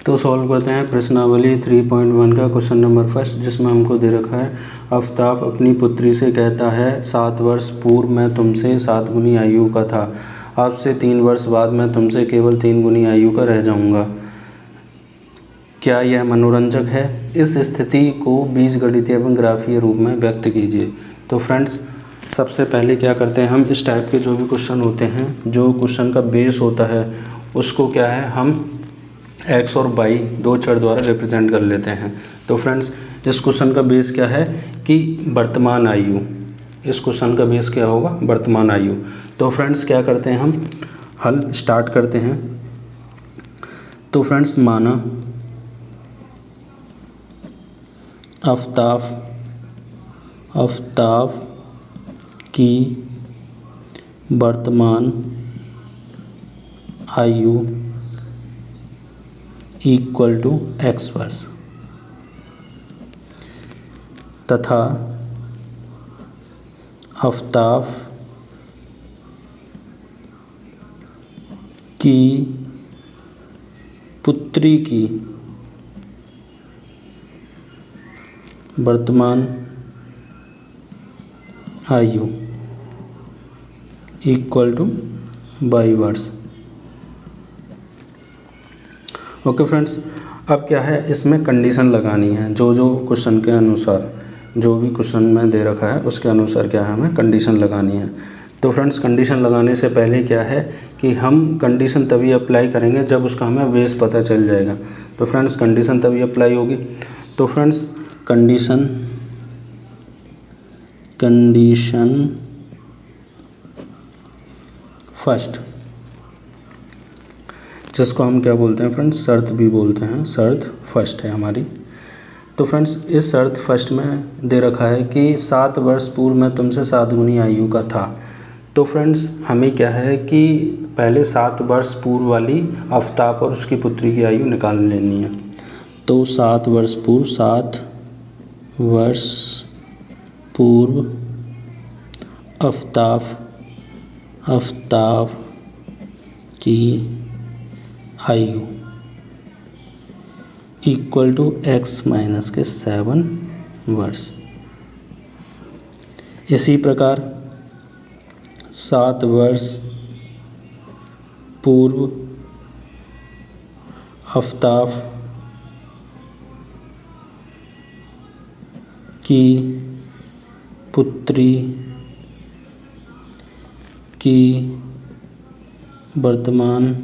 तो सॉल्व करते हैं प्रश्नावली 3.1 का क्वेश्चन नंबर फर्स्ट, जिसमें हमको दे रखा है आफताब अपनी पुत्री से कहता है 7 वर्ष पूर्व मैं तुमसे 7 गुनी आयु का था, अब से 3 वर्ष बाद मैं तुमसे केवल 3 गुनी आयु का रह जाऊंगा। क्या यह मनोरंजक है? इस स्थिति को बीजगणितीय एवं ग्राफीय रूप में व्यक्त कीजिए। तो फ्रेंड्स, सबसे पहले क्या करते हैं, हम इस टाइप के जो भी क्वेश्चन होते हैं, जो क्वेश्चन का बेस होता है उसको क्या है, हम x और y दो चर द्वारा रिप्रेजेंट कर लेते हैं। तो फ्रेंड्स, इस क्वेश्चन का बेस क्या है कि वर्तमान आयु। इस क्वेश्चन का बेस क्या होगा? वर्तमान आयु। तो फ्रेंड्स, क्या करते हैं, हम हल स्टार्ट करते हैं। तो फ्रेंड्स, माना आफताब की वर्तमान आयु इक्वल टू x वर्ष तथा आफताब की पुत्री की वर्तमान आयु इक्वल टू y वर्ष। ओके फ्रेंड्स, अब क्या है, इसमें कंडीशन लगानी है। जो क्वेश्चन के अनुसार, जो भी क्वेश्चन में दे रखा है उसके अनुसार क्या है, हमें कंडीशन लगानी है। तो फ्रेंड्स, कंडीशन लगाने से पहले क्या है कि हम कंडीशन तभी अप्लाई करेंगे जब उसका हमें बेस पता चल जाएगा। तो फ्रेंड्स, कंडीशन तभी अप्लाई होगी। तो फ्रेंड्स, कंडीशन फर्स्ट, जिसको हम क्या बोलते हैं फ्रेंड्स, शर्त भी बोलते हैं, शर्त फर्स्ट है हमारी। तो फ्रेंड्स, इस शर्त फर्स्ट में दे रखा है कि 7 वर्ष पूर्व मैं तुमसे 7 गुनी आयु का था। तो फ्रेंड्स, हमें क्या है कि पहले 7 वर्ष पूर्व वाली आफताब और उसकी पुत्री की आयु निकाल लेनी है। तो 7 वर्ष पूर्व आफताब की आयु इक्वल टू x माइनस के 7 वर्ष। इसी प्रकार 7 वर्ष पूर्व आफताब की पुत्री की वर्तमान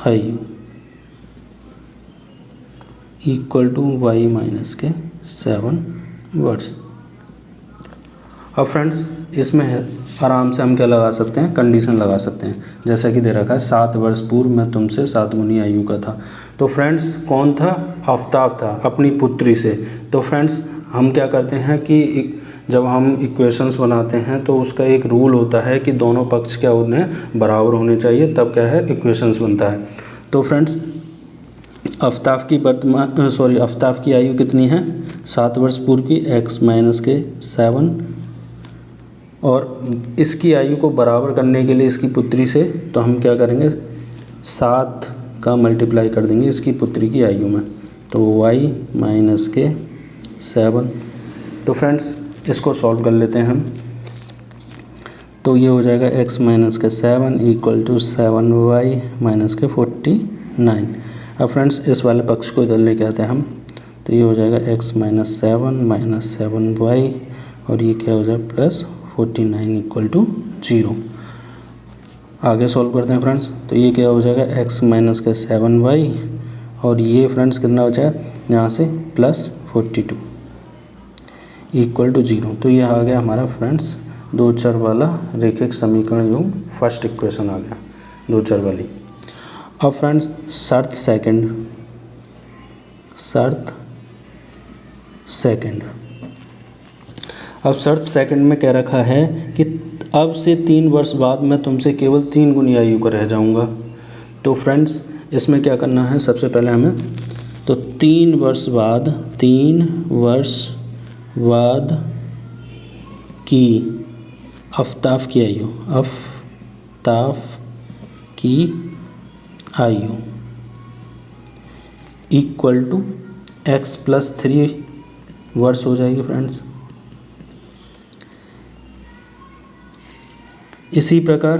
आयु इक्वल टू y माइनस के 7 वर्ष। अब फ्रेंड्स, इसमें आराम से हम क्या लगा सकते हैं, कंडीशन लगा सकते हैं। जैसा कि दे रखा है 7 वर्ष पूर्व मैं तुमसे 7 गुनी आयु का था। तो फ्रेंड्स, कौन था? आफताब था, अपनी पुत्री से। तो फ्रेंड्स, हम क्या करते हैं कि जब हम इक्वेशंस बनाते हैं तो उसका एक रूल होता है कि दोनों पक्ष क्या होने हैं, बराबर होने चाहिए, तब क्या है, इक्वेशंस बनता है। तो फ्रेंड्स, आफताब की आयु कितनी है? 7 वर्ष पूर्व की x माइनस के 7, और इसकी आयु को बराबर करने के लिए इसकी पुत्री से, तो हम क्या करेंगे, 7 का मल्टीप्लाई कर देंगे इसकी पुत्री की आयु में, तो y माइनस के 7। तो फ्रेंड्स, इसको सॉल्व कर लेते हैं हम। तो ये हो जाएगा x माइनस के 7 इक्वल टू 7y माइनस के 49। अब फ्रेंड्स, इस वाले पक्ष को इधर लेके आते हैं हम। तो ये हो जाएगा x माइनस 7 माइनस 7y, और ये क्या हो जाएगा प्लस 49 इक्वल टू 0। आगे सॉल्व करते हैं फ्रेंड्स। तो ये क्या हो जाएगा x माइनस के 7y, और ये फ्रेंड्स कितना हो जाएगा यहाँ से प्लस 42 इक्वल टू 0। तो ये आ गया हमारा फ्रेंड्स दो चर वाला रैखिक समीकरण योग फर्स्ट इक्वेशन आ गया, दो चर वाली। अब फ्रेंड्स, शर्त सेकंड। अब शर्त सेकंड में कह रखा है कि अब से 3 वर्ष बाद मैं तुमसे केवल 3 गुनी आयु का रह जाऊंगा। तो फ्रेंड्स, इसमें क्या करना है, सबसे पहले हमें तो 3 वर्ष बाद की आफताब की आयु इक्वल टू एक्स प्लस 3 वर्ष हो जाएगी फ्रेंड्स। इसी प्रकार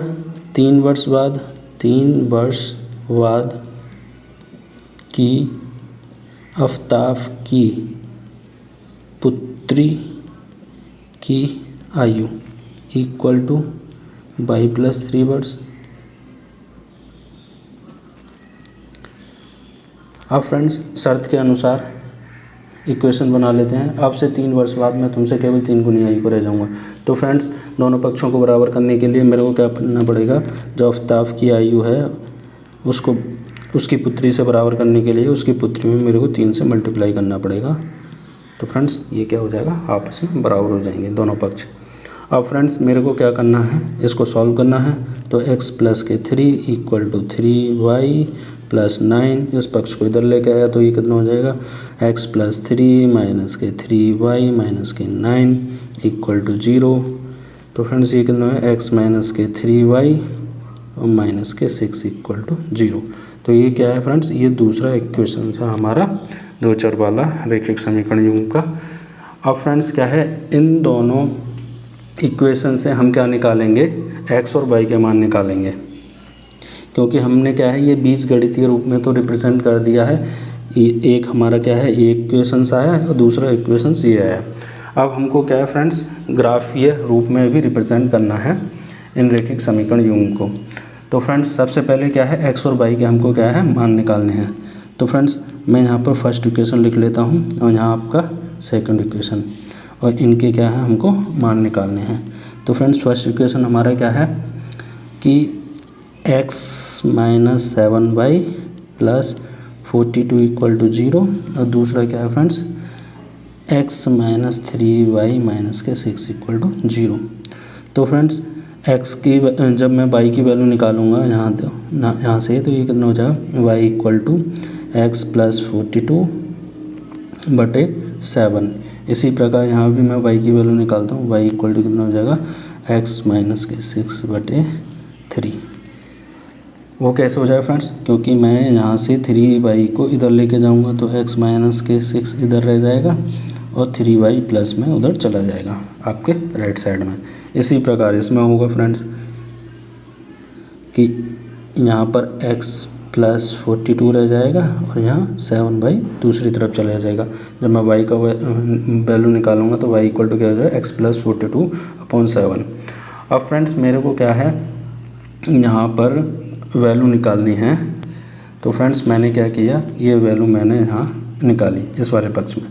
3 वर्ष बाद की आफ़ताब की पुत्री की आयु इक्वल टू वाई प्लस 3 वर्ष। अब फ्रेंड्स शर्त के अनुसार इक्वेशन बना लेते हैं। अब से 3 वर्ष बाद मैं तुमसे केवल 3 गुनी आयु को रह जाऊंगा। तो फ्रेंड्स दोनों पक्षों को बराबर करने के लिए मेरे को क्या करना पड़ेगा, जो आफ़ताब की आयु है उसको उसकी पुत्री से बराबर करने के लिए उसकी पुत्री में मेरे को 3 से मल्टीप्लाई करना पड़ेगा। तो फ्रेंड्स ये क्या हो जाएगा, आपस में बराबर हो जाएंगे दोनों पक्ष। अब फ्रेंड्स मेरे को क्या करना है, इसको सॉल्व करना है। तो x प्लस के 3 इक्वल टू 3y प्लस 9, इस पक्ष को इधर लेके आया तो ये कितना हो जाएगा, x प्लस 3 माइनस के 3y माइनस के 9 इक्वल टू 0। तो फ्रेंड्स ये कितना है, x माइनस के 3y और माइनस के 6 इक्वल टू 0। तो ये क्या है फ्रेंड्स, ये दूसरा इक्वेशन है हमारा 2 चर वाला रैखिक समीकरण युग्म का। अब फ्रेंड्स क्या है, इन दोनों इक्वेशन से हम क्या निकालेंगे, x और y के मान निकालेंगे, क्योंकि हमने क्या है ये बीजगणितीय रूप में तो रिप्रेजेंट कर दिया है। ये एक हमारा क्या है, एक इक्वेशंस आया है और दूसरा इक्वेशंस ये आया। अब हमको क्या है फ्रेंड्स, ग्राफीय रूप में भी रिप्रेजेंट करना है इन रैखिक समीकरण युग्म को। तो फ्रेंड्स सबसे पहले क्या है, x और y के हमको क्या है मान निकालने हैं। तो फ्रेंड्स मैं यहाँ पर फर्स्ट इक्वेशन लिख लेता हूँ और यहाँ आपका सेकंड इक्वेशन, और इनके क्या है हमको मान निकालने हैं। तो फ्रेंड्स फर्स्ट इक्वेशन हमारा क्या है कि x minus 7y plus 42 equal to 0, और दूसरा क्या है friends x minus 3y minus के 6 इक्वल टू 0। तो फ्रेंड्स x की जब मैं y की वैल्यू निकालूंगा यहाँ से, तो ये कितना हो जाएगा, y equal to x plus 42 बटे 7। इसी प्रकार यहाँ भी मैं y की वैल्यू निकालता हूँ, y इक्वल टू कितना हो जाएगा, x माइनस के 6 बटे 3। वो कैसे हो जाएगा फ्रेंड्स, क्योंकि मैं यहाँ से 3y को इधर लेके जाऊँगा तो x माइनस के 6 इधर रह जाएगा और 3y प्लस में उधर चला जाएगा आपके राइट साइड में। इसी प्रकार इसमें होगा फ्रेंड्स कि यहाँ पर x प्लस 42 रह जाएगा और यहाँ 7y दूसरी तरफ चला जाएगा। जब मैं y का वैल्यू निकालूंगा तो y इक्वल टू क्या हो जाएगा, x प्लस 42 अपॉन 7। अब फ्रेंड्स मेरे को क्या है यहाँ पर वैल्यू निकालनी है। तो फ्रेंड्स मैंने क्या किया, ये वैल्यू मैंने यहाँ निकाली इस वाले पक्ष में।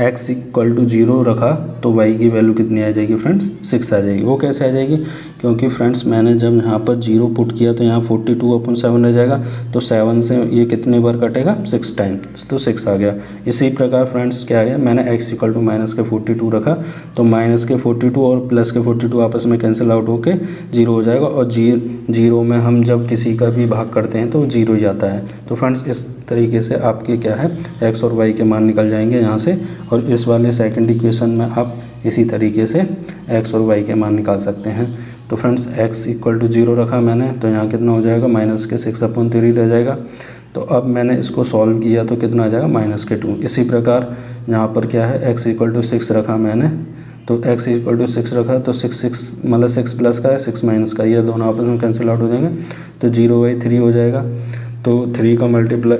x इक्वल टू 0 रखा तो y की वैल्यू कितनी आ जाएगी फ्रेंड्स, 6 आ जाएगी। वो कैसे आ जाएगी, क्योंकि फ्रेंड्स मैंने जब यहाँ पर 0 पुट किया तो यहाँ 42 अपॉन 7 रह जाएगा। तो 7 से ये कितने बार कटेगा, 6 टाइम, तो 6 आ गया। इसी प्रकार फ्रेंड्स क्या आ गया, मैंने x इक्वल टू माइनस के 42 रखा तो माइनस के 42 और प्लस के 42 आपस में कैंसिल आउट होके 0 हो जाएगा। और 0 में हम जब किसी का भी भाग करते हैं तो 0 ही आता है। तो फ्रेंड्स इस तरीके से आपके क्या है x और y के मान निकल जाएंगे यहाँ से। और इस वाले सेकंड इक्वेशन में आप इसी तरीके से x और y के मान निकाल सकते हैं। तो फ्रेंड्स x इक्वल टू 0 रखा मैंने तो यहाँ कितना हो जाएगा, माइनस के 6 अपॉन 3 रह जाएगा। तो अब मैंने इसको सॉल्व किया तो कितना आ जाएगा, माइनस के 2। इसी प्रकार यहाँ पर क्या है, x इक्वल टू 6 रखा मैंने, तो x इक्वल टू 6 रखा तो 6 मतलब 6 प्लस का है 6 माइनस का, ये दोनों आपस में कैंसिल आउट हो जाएंगे तो 0/3 हो जाएगा। तो 3 का मल्टीप्लाई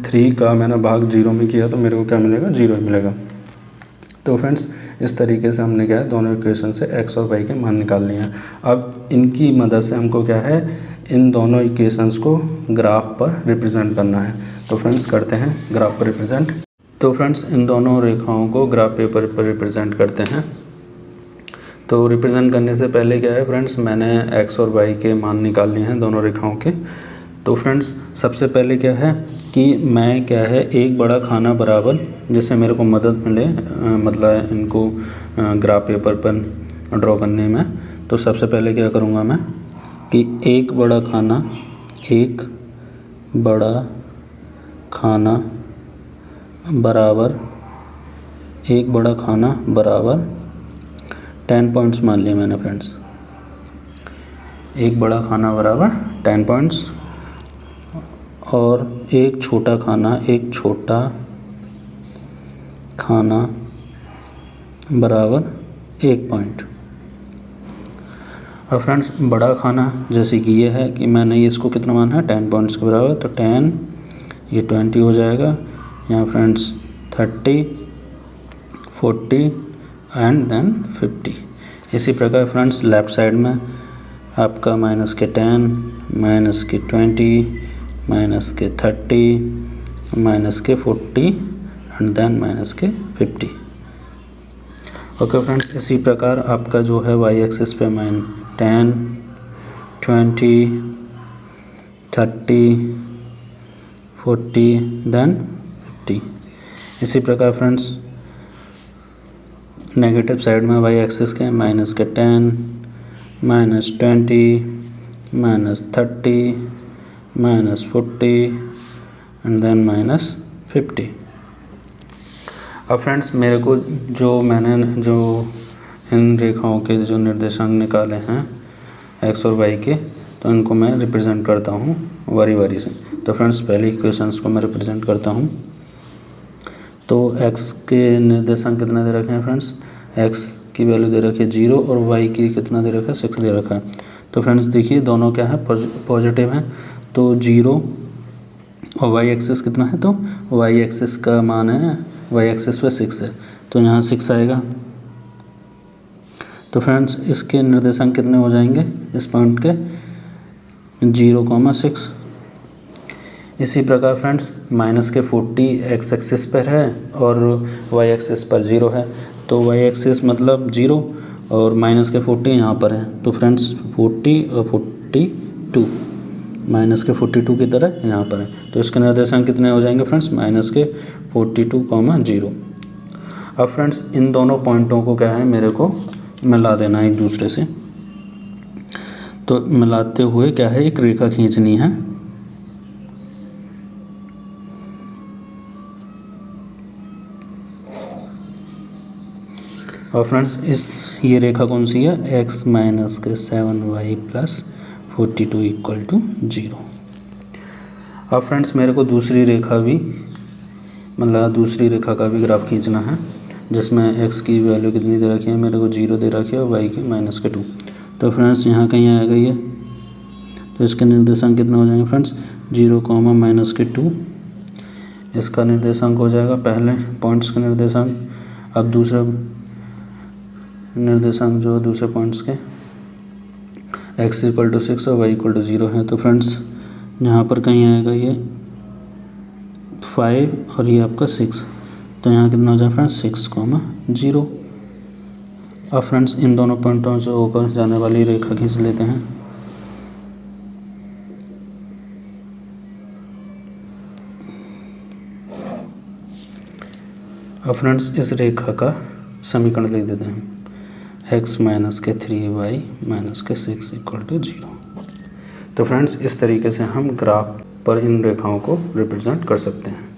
3 का मैंने भाग 0 में किया तो मेरे को क्या मिलेगा, 0 ही मिलेगा। तो फ्रेंड्स इस तरीके से हमने क्या है दोनों इक्वेशन से x और y के मान निकाल लिए हैं। अब इनकी मदद से हमको क्या है इन दोनों इक्वेशंस को ग्राफ पर रिप्रेजेंट करना है। तो फ्रेंड्स करते हैं ग्राफ पर रिप्रेजेंट। तो फ्रेंड्स इन दोनों रेखाओं को ग्राफ पेपर पर रिप्रेजेंट करते हैं। तो रिप्रेजेंट करने से पहले क्या है फ्रेंड्स, मैंने x और y के मान निकाल लिए हैं दोनों रेखाओं के। तो फ्रेंड्स सबसे पहले क्या है कि मैं क्या है एक बड़ा खाना बराबर, जिससे मेरे को मदद मिले मतलब इनको ग्राफ पेपर पर ड्रॉ करने में। तो सबसे पहले क्या करूँगा मैं कि एक बड़ा खाना बराबर 10 पॉइंट्स मान लिए मैंने फ्रेंड्स। एक बड़ा खाना बराबर 10 पॉइंट्स और एक छोटा खाना बराबर 1 पॉइंट। अब फ्रेंड्स बड़ा खाना जैसे कि ये है कि मैंने इसको कितना माना है 10 पॉइंट्स के बराबर, तो 10 ये 20 हो जाएगा, यहाँ फ्रेंड्स 30, 40 एंड देन 50। इसी प्रकार फ्रेंड्स लेफ़्ट साइड में आपका -10, -20, -30, -40 एंड देन -50। ओके फ्रेंड्स, इसी प्रकार आपका जो है वाई एक्सिस पे 10, 20, 30, 40 देन 50। इसी प्रकार फ्रेंड्स नेगेटिव साइड में वाई एक्सिस के -10, -20, -30, -40 एंड देन -50। अब फ्रेंड्स मेरे को मैंने इन रेखाओं के जो निर्देशांक निकाले हैं एक्स और वाई के, तो इनको मैं रिप्रेजेंट करता हूँ वारी से। तो फ्रेंड्स पहले इक्वेशंस को मैं रिप्रेजेंट करता हूँ। तो x के निर्देशांक कितना दे रखे हैं फ्रेंड्स, x की वैल्यू दे रखी है 0 और y की कितना दे रखा है 6 दे रखा है। तो फ्रेंड्स देखिए दोनों क्या है पॉजिटिव हैं, तो 0 और y एक्सिस कितना है, तो y एक्सिस का मान है y एक्सिस पे 6 है, तो यहाँ 6 आएगा। तो फ्रेंड्स इसके निर्देशांक कितने हो जाएंगे इस पॉइंट के 0,6। इसी प्रकार फ्रेंड्स -40 x एक्सिस पर है और y एक्सिस पर 0 है, तो y एक्सिस मतलब 0 और -40 यहाँ पर है, तो फ्रेंड्स 40 और 42 -42 की तरह यहाँ पर है, तो इसके निर्देशांक कितने हो जाएंगे फ्रेंड्स -42,0। अब फ्रेंड्स इन दोनों पॉइंटों को क्या है मेरे को मिला देना है एक दूसरे से, तो मिलाते हुए क्या है एक रेखा खींचनी है। और फ्रेंड्स ये रेखा कौन सी है, x - 7y + 42 = 0। अब फ्रेंड्स मेरे को दूसरी रेखा का भी ग्राफ खींचना है, जिसमें x की वैल्यू कितनी दे रखी है मेरे को 0 दे रखी है और y की -2। तो फ्रेंड्स यहाँ कहीं आएगा ये, तो इसके निर्देशांक कितने हो जाएंगे फ्रेंड्स 0, -2। इसका निर्देशांक हो जाएगा पहले पॉइंट्स का निर्देशांक। अब दूसरा निर्देशांक जो दूसरे पॉइंट्स के x = 6 और y = 0 है, तो फ्रेंड्स यहाँ पर कहीं आएगा ये 5 और ये आपका 6, तो यहाँ कितना हो जाए फ्रेंड्स 6,0। अब फ्रेंड्स इन दोनों पॉइंटों से होकर जाने वाली रेखा खींच लेते हैं। अब फ्रेंड्स इस रेखा का समीकरण लिख देते हैं, x - 3y - 6 = 0। तो फ्रेंड्स इस तरीके से हम ग्राफ पर इन रेखाओं को रिप्रेजेंट कर सकते हैं।